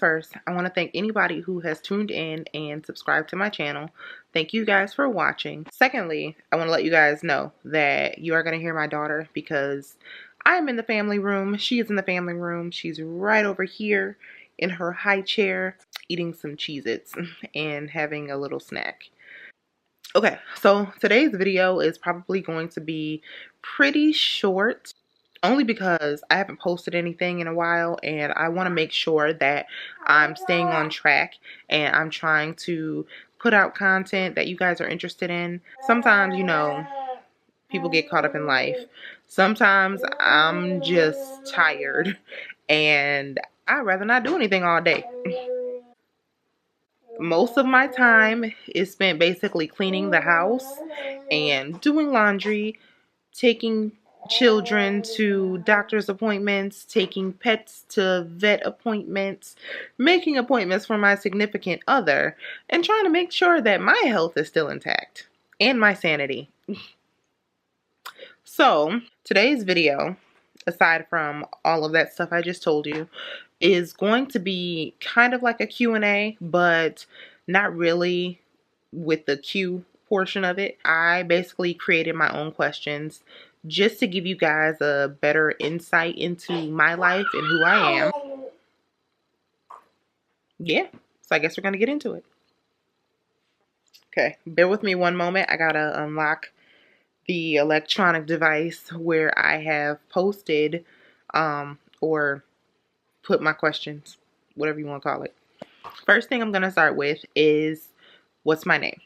first, I want to thank anybody who has tuned in and subscribed to my channel. Thank you guys for watching. Secondly, I want to let you guys know that you are going to hear my daughter because I'm in the family room. She is in the family room. She's right over here in her high chair eating some Cheez-Its and having a little snack. Okay, so today's video is probably going to be pretty short, only because I haven't posted anything in a while and I want to make sure that I'm staying on track and I'm trying to put out content that you guys are interested in. Sometimes, you know, people get caught up in life. Sometimes I'm just tired and I'd rather not do anything all day. Most of my time is spent basically cleaning the house and doing laundry, taking children to doctor's appointments, taking pets to vet appointments, making appointments for my significant other, and trying to make sure that my health is still intact and my sanity. So, today's video, aside from all of that stuff I just told you, is going to be kind of like a Q&A, but not really with the Q portion of it. I basically created my own questions just to give you guys a better insight into my life and who I am. Yeah, so I guess we're going to get into it. Okay, bear with me one moment. I got to unlock the electronic device where I have posted or put my questions, whatever you want to call it. First thing I'm going to start with is, what's my name?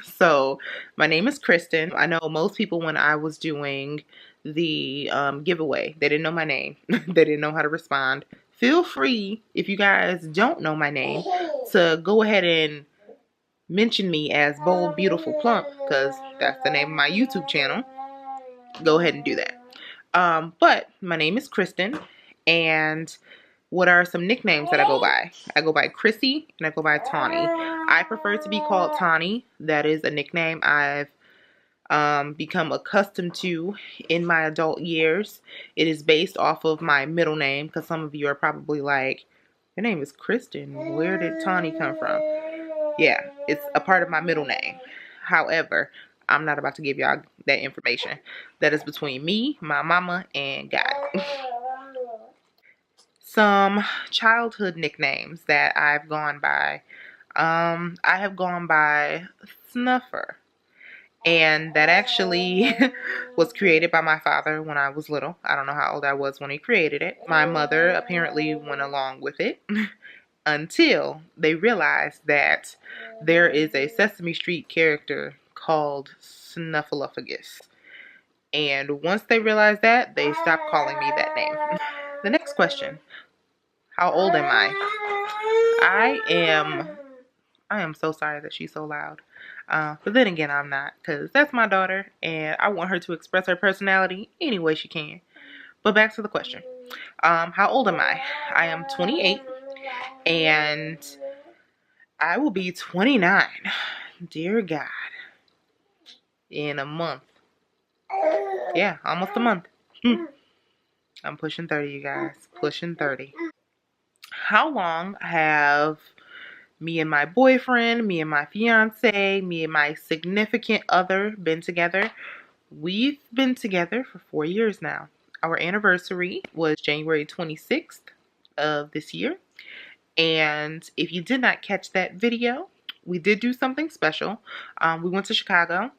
So my name is Kristen. I know most people, when I was doing the giveaway, they didn't know my name. They didn't know how to respond. Feel free, if you guys don't know my name, to go ahead and mention me as Bold.Beautiful.Plump, because that's the name of my YouTube channel. Go ahead and do that. But my name is Kristen, and what are some nicknames that I go by? I go by Chrissy and I go by Tawny. I prefer to be called Tawny. That is a nickname I've become accustomed to in my adult years. It is based off of my middle name, because some of you are probably like, your name is Kristen. Where did Tawny come from? Yeah, it's a part of my middle name. However, I'm not about to give y'all that information. That is between me, my mama, and God. Some childhood nicknames that I've gone by. I have gone by Snuffer. And that actually was created by my father when I was little. I don't know how old I was when he created it. My mother apparently went along with it until they realized that there is a Sesame Street character called Snuffleupagus. And once they realized that, they stopped calling me that name. The next question. How old am I? I am so sorry that she's so loud. But then again, I'm not, because that's my daughter, and I want her to express her personality any way she can. But back to the question. How old am I? I am 28, and I will be 29. Dear God. In a month. Yeah, almost a month. I'm pushing 30, you guys. Pushing 30. How long have me and my boyfriend, me and my fiance, me and my significant other been together? We've been together for 4 years now. Our anniversary was January 26th of this year. And if you did not catch that video, we did do something special. We went to Chicago.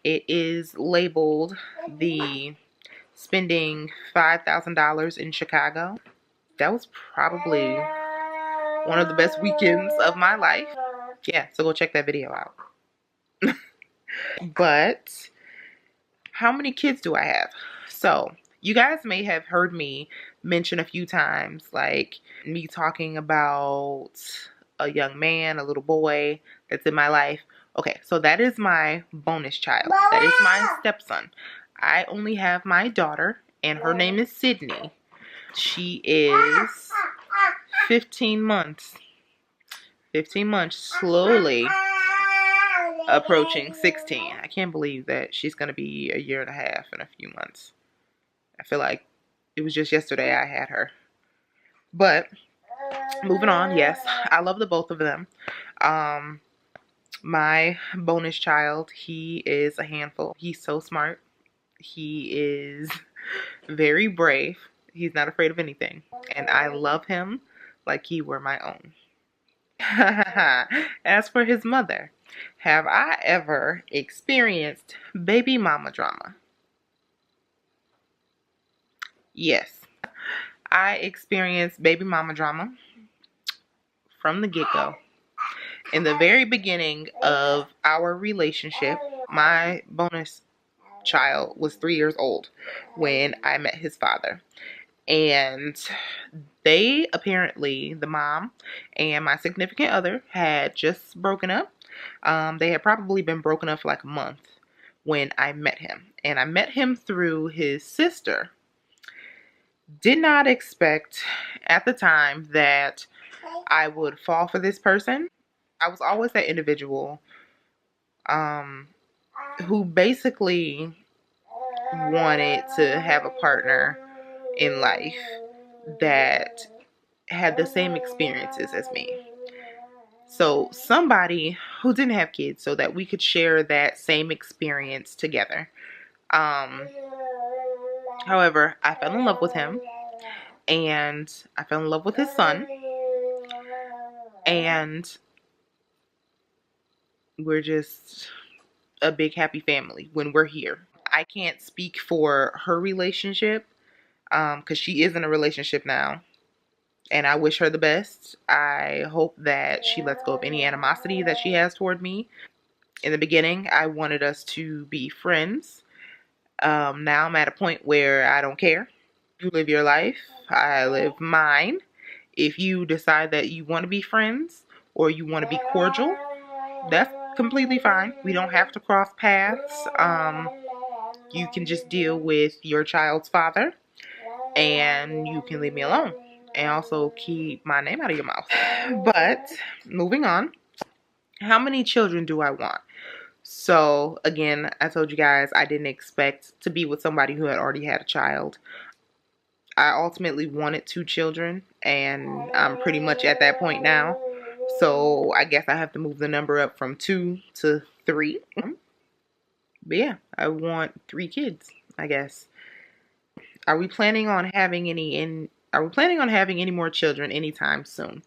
It is labeled the spending $5,000 in Chicago. That was probably one of the best weekends of my life. Yeah, so go check that video out. But how many kids do I have? So you guys may have heard me mention a few times, like me talking about a young man, a little boy that's in my life. Okay, so that is my bonus child. That is my stepson. I only have my daughter, and her name is Sydney. She is 15 months. 15 months, slowly approaching 16. I can't believe that she's going to be a year and a half in a few months. I feel like it was just yesterday I had her. But Moving on, yes, I love the both of them. Um, my bonus child, he is a handful. He's so smart. He is very brave. He's not afraid of anything. And I love him like he were my own. As for his mother, have I ever experienced baby mama drama? Yes. I experienced baby mama drama from the get-go. In the very beginning of our relationship, my bonus child was 3 years old when I met his father. And they apparently, the mom and my significant other, had just broken up. They had probably been broken up for like a month when I met him. And I met him through his sister. Did not expect at the time that I would fall for this person. I was always that individual who basically wanted to have a partner in life that had the same experiences as me. So somebody who didn't have kids so that we could share that same experience together. However, I fell in love with him, and I fell in love with his son, and we're just a big happy family when we're here. I can't speak for her relationship because she is in a relationship now, and I wish her the best. I hope that she lets go of any animosity that she has toward me. In the beginning, I wanted us to be friends. Now I'm at a point where I don't care. You live your life, I live mine. If you decide that you want to be friends or you want to be cordial, that's completely fine. We don't have to cross paths. You can just deal with your child's father, and you can leave me alone. And also keep my name out of your mouth. But moving on, how many children do I want? So again, I told you guys I didn't expect to be with somebody who had already had a child. I ultimately wanted 2 children, and I'm pretty much at that point now. So I guess I have to move the number up from 2 to 3. But yeah, I want 3 kids, I guess. Are we planning on having any more children anytime soon?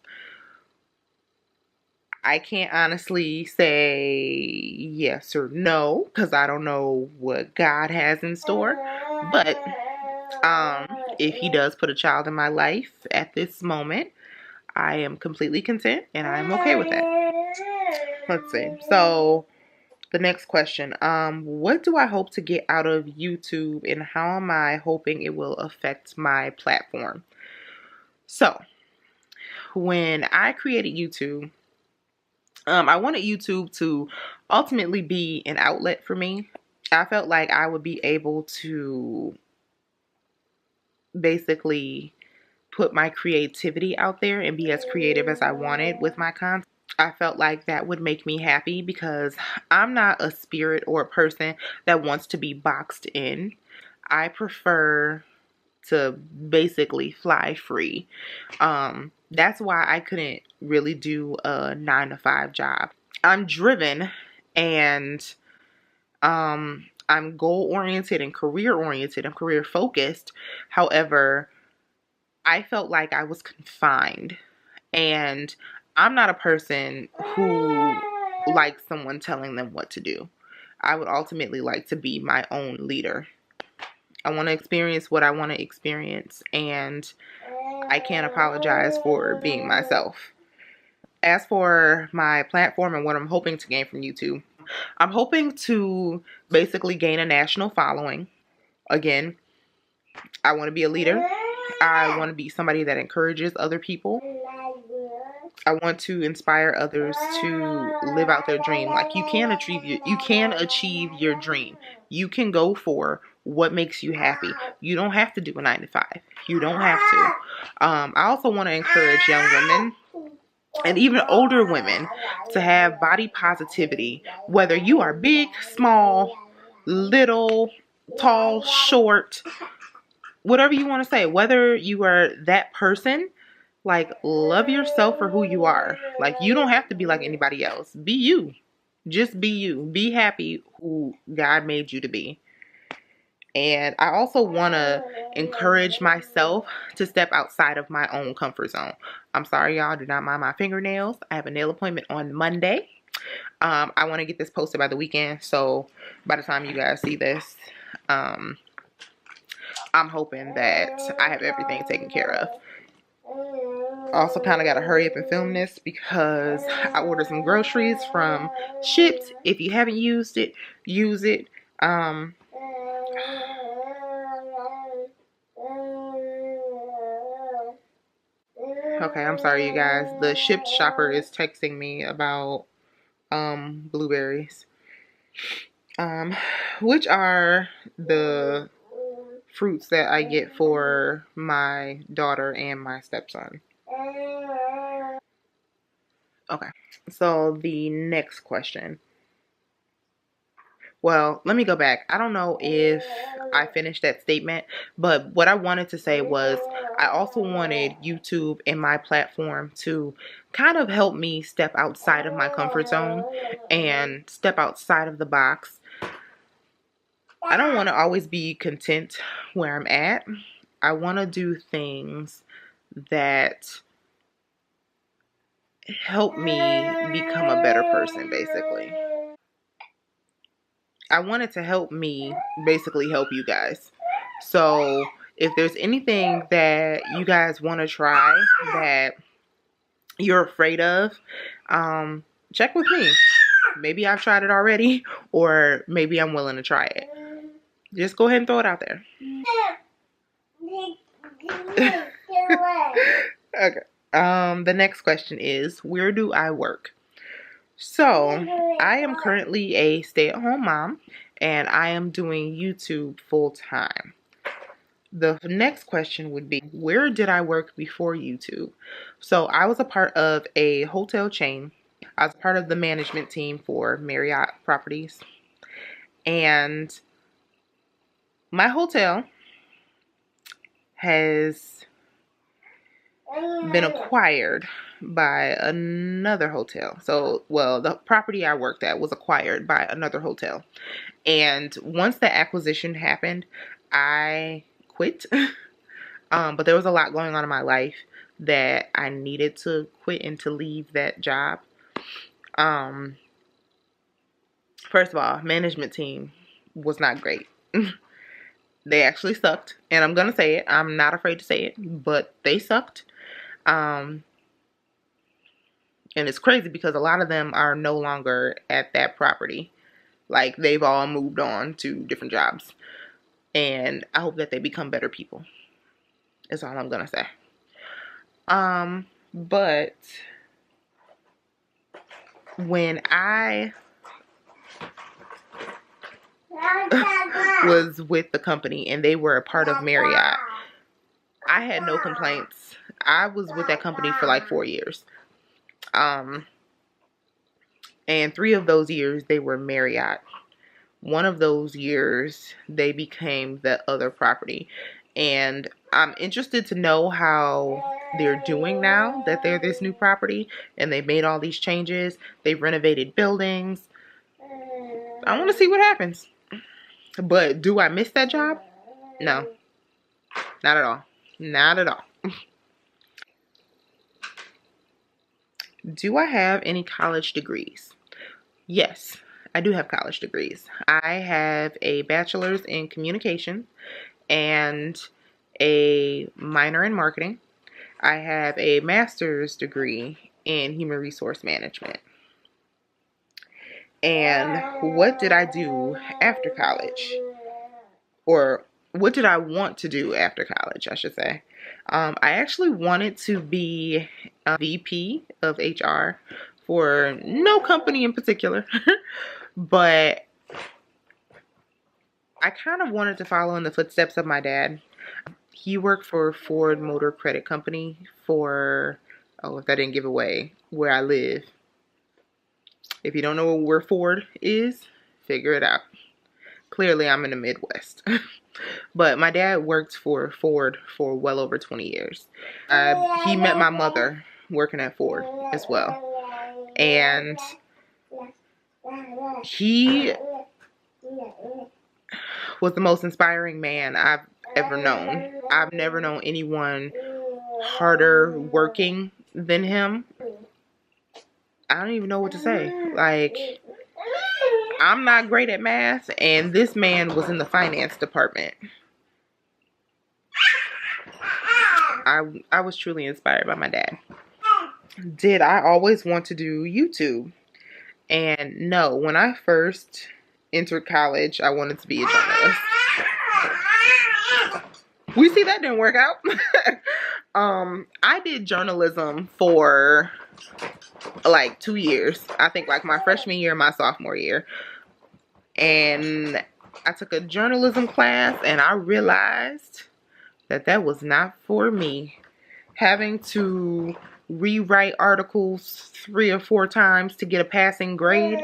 I can't honestly say yes or no because I don't know what God has in store. But if he does put a child in my life at this moment, I am completely content and I'm okay with that. Let's see. So the next question, what do I hope to get out of YouTube and how am I hoping it will affect my platform? So when I created YouTube, I wanted YouTube to ultimately be an outlet for me. I felt like I would be able to basically put my creativity out there and be as creative as I wanted with my content. I felt like that would make me happy because I'm not a spirit or a person that wants to be boxed in. I prefer to basically fly free. That's why I couldn't really do a 9-to-5 job. I'm driven and I'm goal oriented and career oriented. I'm career focused. However, I felt like I was confined, and I'm not a person who likes someone telling them what to do. I would ultimately like to be my own leader. I want to experience what I want to experience, and I can't apologize for being myself. As for my platform and what I'm hoping to gain from YouTube, I'm hoping to basically gain a national following. Again, I want to be a leader. I want to be somebody that encourages other people. I want to inspire others to live out their dream. Like you can achieve your dream. You can go for what makes you happy. You don't have to do a 9-to-5. You don't have to. I also want to encourage young women and even older women to have body positivity, whether you are big, small, little, tall, short, whatever you want to say, whether you are that person, Like, love yourself for who you are. Like, you don't have to be like anybody else. Be you. Just be you. Be happy who God made you to be. And I also want to encourage myself to step outside of my own comfort zone. I'm sorry, y'all. Do not mind my fingernails. I have a nail appointment on Monday. I want to get this posted by the weekend. So by the time you guys see this, I'm hoping that I have everything taken care of. Also kind of got to hurry up and film this because I ordered some groceries from Shipt. If you haven't used it, use it. Okay, I'm sorry, you guys. The Shipt shopper is texting me about blueberries, which are the fruits that I get for my daughter and my stepson. Okay, so the next question. Well, let me go back. I don't know if I finished that statement, but what I wanted to say was I also wanted YouTube and my platform to kind of help me step outside of my comfort zone and step outside of the box. I don't want to always be content where I'm at. I want to do things that help me become a better person, basically. I wanted to help me basically help you guys. So if there's anything that you guys want to try that you're afraid of, check with me. Maybe I've tried it already, or maybe I'm willing to try it. Just go ahead and throw it out there. Okay. The next question is, where do I work? So, I am currently a stay-at-home mom, and I am doing YouTube full-time. The next question would be, where did I work before YouTube? So, I was a part of a hotel chain. I was part of the management team for Marriott Properties. And my hotel has been acquired by another hotel. So, well, the property I worked at was acquired by another hotel. And once the acquisition happened, I quit. But there was a lot going on in my life that I needed to quit and to leave that job. First of all, management team was not great. They actually sucked. And I'm going to say it. I'm not afraid to say it. But they sucked. And it's crazy because a lot of them are no longer at that property. Like, they've all moved on to different jobs. And I hope that they become better people. Is all I'm going to say. But when I was with the company and they were a part of Marriott, I had no complaints. I was with that company for like 4 years. And 3 of those years they were Marriott. One of those years they became the other property. And I'm interested to know how they're doing now that they're this new property and they've made all these changes. They've renovated buildings. I want to see what happens. But do I miss that job? No. Not at all. Not at all. Do I have any college degrees? Yes, I do have college degrees. I have a bachelor's in communication and a minor in marketing. I have a master's degree in human resource management. And what did I do after college? Or what did I want to do after college, I should say. I actually wanted to be a VP of HR for no company in particular. But I kind of wanted to follow in the footsteps of my dad. He worked for Ford Motor Credit Company for, oh, if that didn't give away where I live. If you don't know where Ford is, figure it out. clearly I'm in the Midwest. But my dad worked for Ford for well over 20 years. He met my mother working at Ford as well. And he was the most inspiring man I've ever known. I've never known anyone harder working than him. I don't even know what to say. Like, I'm not great at math, and this man was in the finance department. I was truly inspired by my dad. Did I always want to do YouTube? And no, when I first entered college, I wanted to be a journalist. We see that didn't work out. I did journalism for like 2 years. I think like my freshman year, my sophomore year. And I took a journalism class and I realized that that was not for me. Having to rewrite articles 3 or 4 times to get a passing grade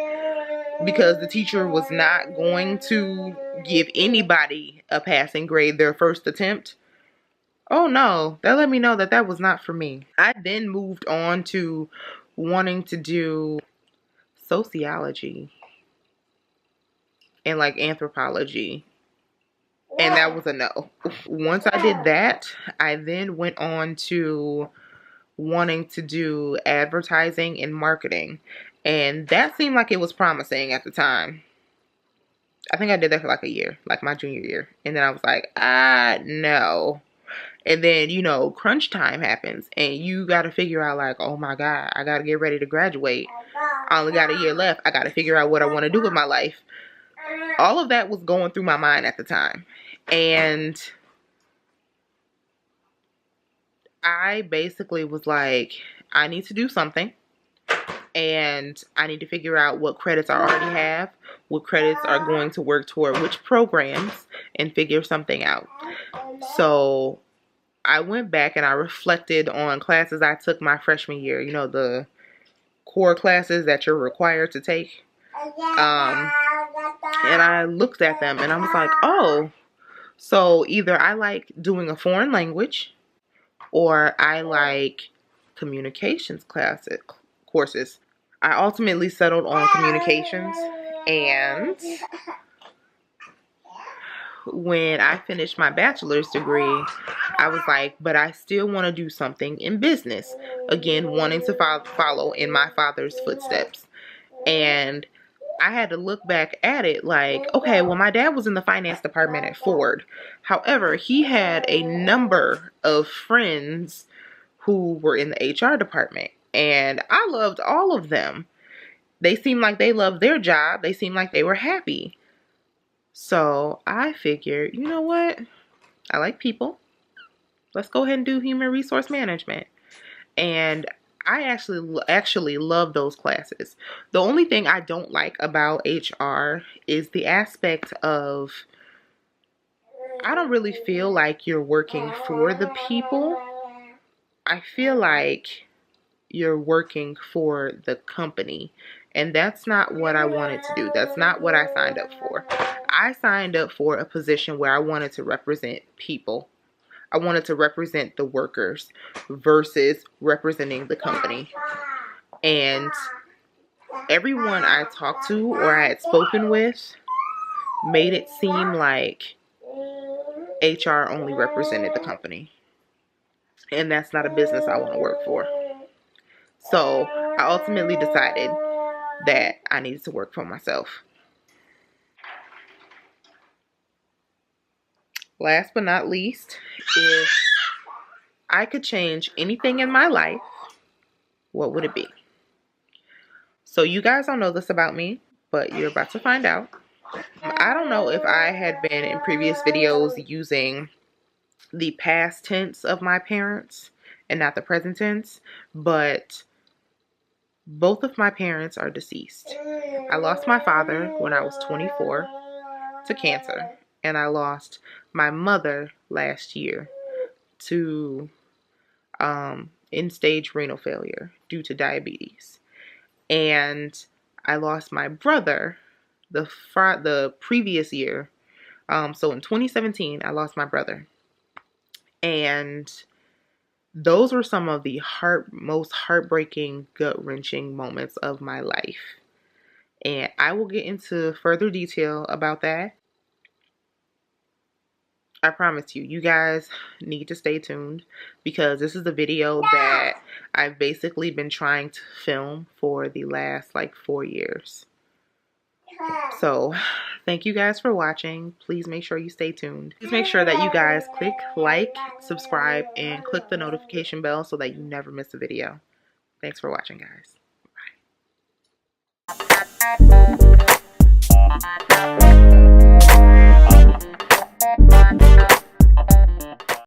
because the teacher was not going to give anybody a passing grade their first attempt. Oh no, that let me know that that was not for me. I then moved on to wanting to do sociology and like anthropology, and that was a no. Once I did that, I then went on to wanting to do advertising and marketing, and that seemed like it was promising at the time. I think I did that for like a year, like my junior year, and then I was like, no. And then, you know, crunch time happens and you got to figure out like, oh my God, I got to get ready to graduate. I only got a year left. I got to figure out what I want to do with my life. All of that was going through my mind at the time. And I basically was like, I need to do something. And I need to figure out what credits I already have, what credits are going to work toward which programs, and figure something out. So I went back and I reflected on classes I took my freshman year. You know, the core classes that you're required to take. And I looked at them and I was like, oh, so either I like doing a foreign language or I like communications courses. I ultimately settled on communications, and when I finished my bachelor's degree, I was like, but I still want to do something in business. Again, wanting to follow in my father's footsteps. And I had to look back at it like, okay, well, my dad was in the finance department at Ford. However, he had a number of friends who were in the HR department. And I loved all of them. They seemed like they loved their job. They seemed like they were happy. So I figured, you know what? I like people. Let's go ahead and do human resource management. And I actually love those classes. The only thing I don't like about HR is the aspect of, I don't really feel like you're working for the people. I feel like you're working for the company. And that's not what I wanted to do. That's not what I signed up for. I signed up for a position where I wanted to represent people. I wanted to represent the workers versus representing the company. And everyone I talked to or I had spoken with made it seem like HR only represented the company. And that's not a business I want to work for. So I ultimately decided that I needed to work for myself. Last but not least, if I could change anything in my life, what would it be? So you guys don't know this about me, but you're about to find out. I don't know if I had been in previous videos using the past tense of my parents and not the present tense, but both of my parents are deceased. I lost my father when I was 24 to cancer, and I lost my mother last year to end-stage renal failure due to diabetes. And I lost my brother the previous year. So in 2017, I lost my brother, and those were some of the most heartbreaking, gut-wrenching moments of my life. And I will get into further detail about that. I promise you, you guys need to stay tuned, because this is the video that I've basically been trying to film for the last like 4 years. So thank you guys for watching. Please make sure you stay tuned. Please make sure that you guys click like, subscribe, and click the notification bell so that you never miss a video. Thanks for watching, guys. Bye.